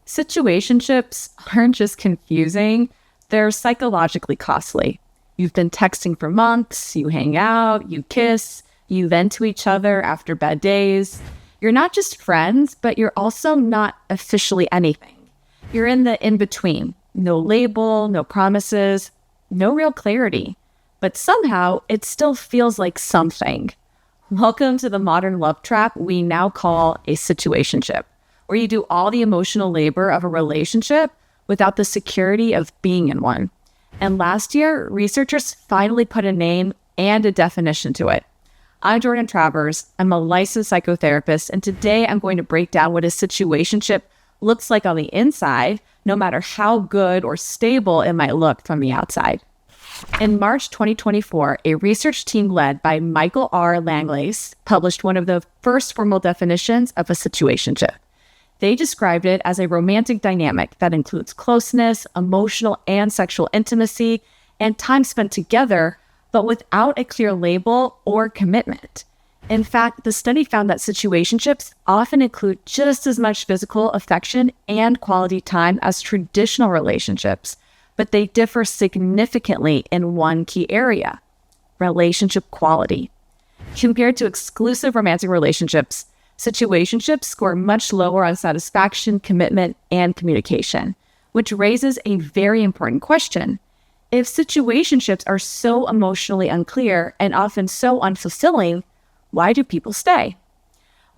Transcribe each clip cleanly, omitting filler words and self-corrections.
Situationships aren't just confusing, they're psychologically costly. You've been texting for months, you hang out, you kiss, you vent to each other after bad days. You're not just friends, but you're also not officially anything. You're in the in-between. No label, no promises, no real clarity. But somehow, it still feels like something. Welcome to the modern love trap we now call a situationship, where you do all the emotional labor of a relationship without the security of being in one. And last year, researchers finally put a name and a definition to it. I'm Jordan Travers. I'm a licensed psychotherapist, and today I'm going to break down what a situationship looks like on the inside, no matter how good or stable it might look from the outside. In March 2024, a research team led by Michael R. Langlais published one of the first formal definitions of a situationship. They described it as a romantic dynamic that includes closeness, emotional and sexual intimacy, and time spent together, but without a clear label or commitment. In fact, the study found that situationships often include just as much physical affection and quality time as traditional relationships, but they differ significantly in one key area: relationship quality. Compared to exclusive romantic relationships, situationships score much lower on satisfaction, commitment, and communication, which raises a very important question. If situationships are so emotionally unclear and often so unfulfilling, why do people stay?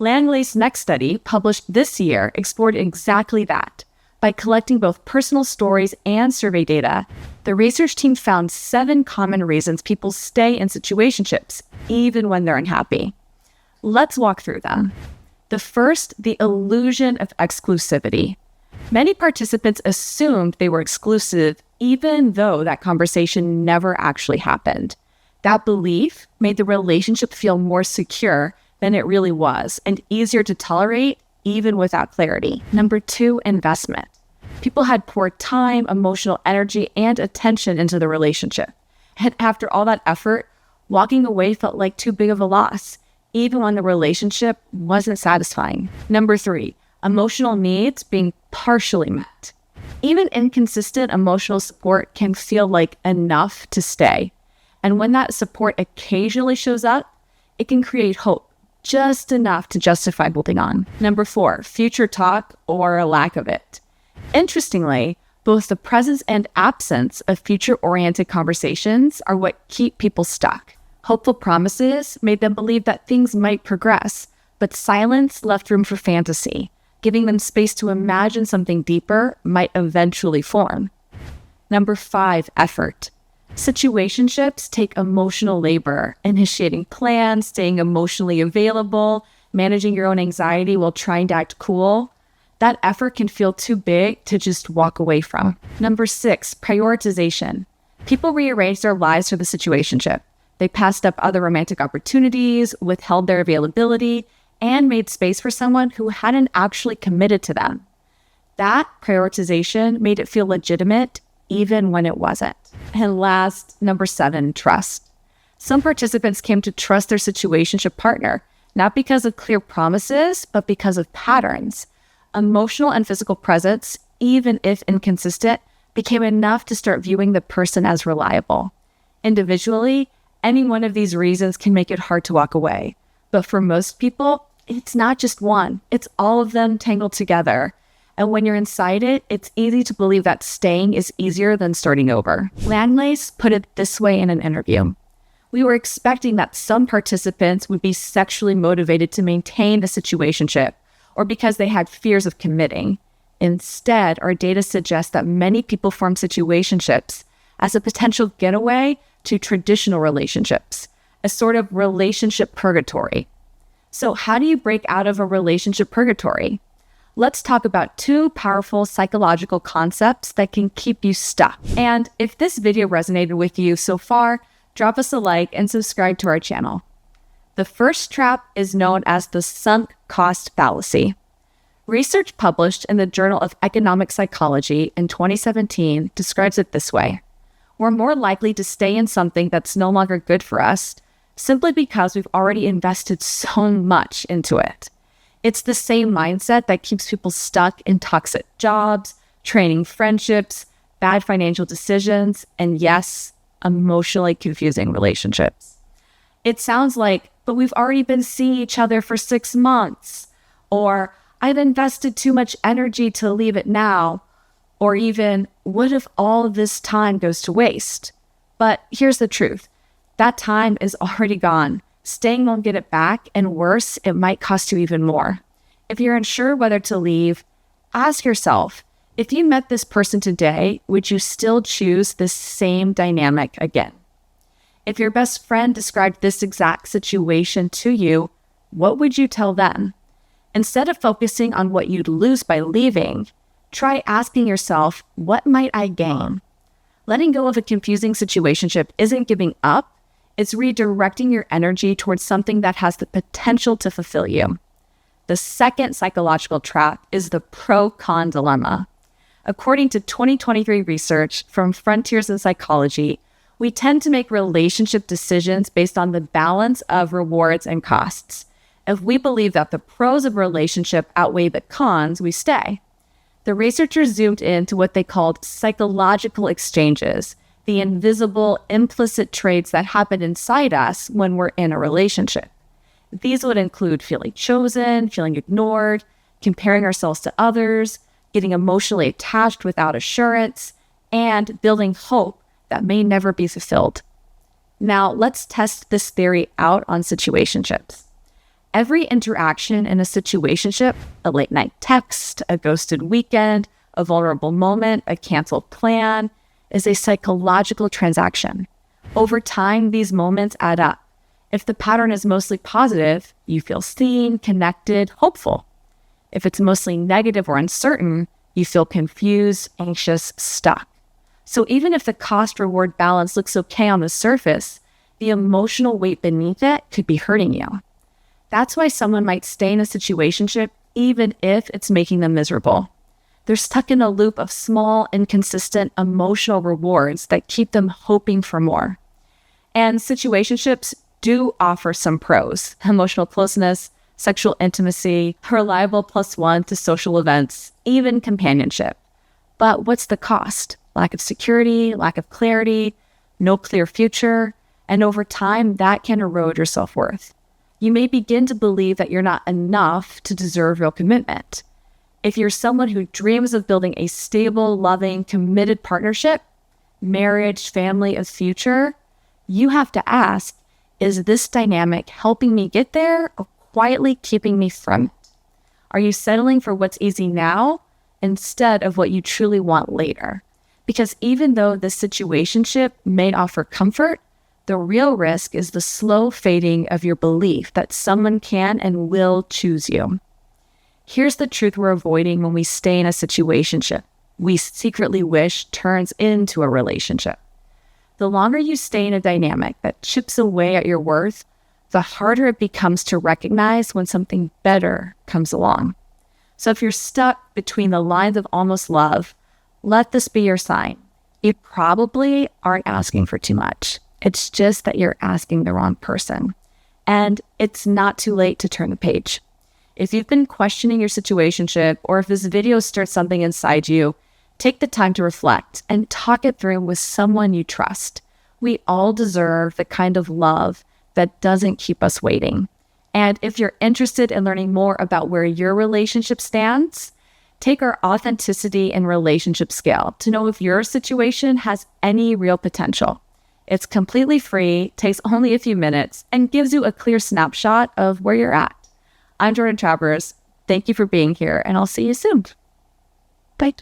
Langlais' next study, published this year, explored exactly that. By collecting both personal stories and survey data, the research team found 7 common reasons people stay in situationships, even when they're unhappy. Let's walk through them. The first, the illusion of exclusivity. Many participants assumed they were exclusive, even though that conversation never actually happened. That belief made the relationship feel more secure than it really was, and easier to tolerate, even without clarity. Number 2, investment. People had poured time, emotional energy, and attention into the relationship. And after all that effort, walking away felt like too big of a loss, even when the relationship wasn't satisfying. Number 3, emotional needs being partially met. Even inconsistent emotional support can feel like enough to stay. And when that support occasionally shows up, it can create hope, just enough to justify holding on. Number 4, future talk or a lack of it. Interestingly, both the presence and absence of future-oriented conversations are what keep people stuck. Hopeful promises made them believe that things might progress, but silence left room for fantasy, giving them space to imagine something deeper might eventually form. Number 5, effort. Situationships take emotional labor, initiating plans, staying emotionally available, managing your own anxiety while trying to act cool. That effort can feel too big to just walk away from. Number 6, prioritization. People rearranged their lives for the situationship. They passed up other romantic opportunities, withheld their availability, and made space for someone who hadn't actually committed to them. That prioritization made it feel legitimate, even when it wasn't. And last, number 7, trust. Some participants came to trust their situationship partner, not because of clear promises, but because of patterns. Emotional and physical presence, even if inconsistent, became enough to start viewing the person as reliable. Individually, any one of these reasons can make it hard to walk away. But for most people, it's not just one. It's all of them tangled together. And when you're inside it, it's easy to believe that staying is easier than starting over. Langlais put it this way in an interview. We were expecting that some participants would be sexually motivated to maintain a situationship, or because they had fears of committing. Instead, our data suggests that many people form situationships as a potential getaway to traditional relationships, a sort of relationship purgatory. So how do you break out of a relationship purgatory? Let's talk about 2 powerful psychological concepts that can keep you stuck. And if this video resonated with you so far, drop us a like and subscribe to our channel. The first trap is known as the Sunk-Cost Fallacy. Research published in the Journal of Economic Psychology in 2017 describes it this way. We're more likely to stay in something that's no longer good for us simply because we've already invested so much into it. It's the same mindset that keeps people stuck in toxic jobs, training friendships, bad financial decisions, and yes, emotionally confusing relationships. It sounds like, but we've already been seeing each other for 6 months, or I've invested too much energy to leave it now, or even, what if all of this time goes to waste? But here's the truth. That time is already gone. Staying won't get it back, and worse, it might cost you even more. If you're unsure whether to leave, ask yourself, if you met this person today, would you still choose this same dynamic again? If your best friend described this exact situation to you, what would you tell them? Instead of focusing on what you'd lose by leaving, try asking yourself, what might I gain? Letting go of a confusing situationship isn't giving up. It's redirecting your energy towards something that has the potential to fulfill you. The second psychological trap is the pro-con dilemma. According to 2023 research from Frontiers in Psychology, we tend to make relationship decisions based on the balance of rewards and costs. If we believe that the pros of a relationship outweigh the cons, we stay. The researchers zoomed into what they called psychological exchanges, the invisible, implicit traits that happen inside us when we're in a relationship. These would include feeling chosen, feeling ignored, comparing ourselves to others, getting emotionally attached without assurance, and building hope that may never be fulfilled. Now, let's test this theory out on situationships. Every interaction in a situationship, a late night text, a ghosted weekend, a vulnerable moment, a canceled plan, is a psychological transaction. Over time, these moments add up. If the pattern is mostly positive, you feel seen, connected, hopeful. If it's mostly negative or uncertain, you feel confused, anxious, stuck. So even if the cost-reward balance looks okay on the surface, the emotional weight beneath it could be hurting you. That's why someone might stay in a situationship even if it's making them miserable. They're stuck in a loop of small, inconsistent emotional rewards that keep them hoping for more. And situationships do offer some pros: emotional closeness, sexual intimacy, a reliable +1 to social events, even companionship. But what's the cost? Lack of security, lack of clarity, no clear future, and over time, that can erode your self-worth. You may begin to believe that you're not enough to deserve real commitment. If you're someone who dreams of building a stable, loving, committed partnership, marriage, family, a future, you have to ask, is this dynamic helping me get there or quietly keeping me from it? Are you settling for what's easy now instead of what you truly want later? Because even though the situationship may offer comfort, the real risk is the slow fading of your belief that someone can and will choose you. Here's the truth we're avoiding when we stay in a situationship we secretly wish turns into a relationship. The longer you stay in a dynamic that chips away at your worth, the harder it becomes to recognize when something better comes along. So if you're stuck between the lines of almost love, let this be your sign. You probably aren't asking for too much. It's just that you're asking the wrong person. And it's not too late to turn the page. If you've been questioning your situationship, or if this video starts something inside you, take the time to reflect and talk it through with someone you trust. We all deserve the kind of love that doesn't keep us waiting. And if you're interested in learning more about where your relationship stands, take our authenticity and relationship scale to know if your situation has any real potential. It's completely free, takes only a few minutes, and gives you a clear snapshot of where you're at. I'm Jordan Travers. Thank you for being here, and I'll see you soon. Bye.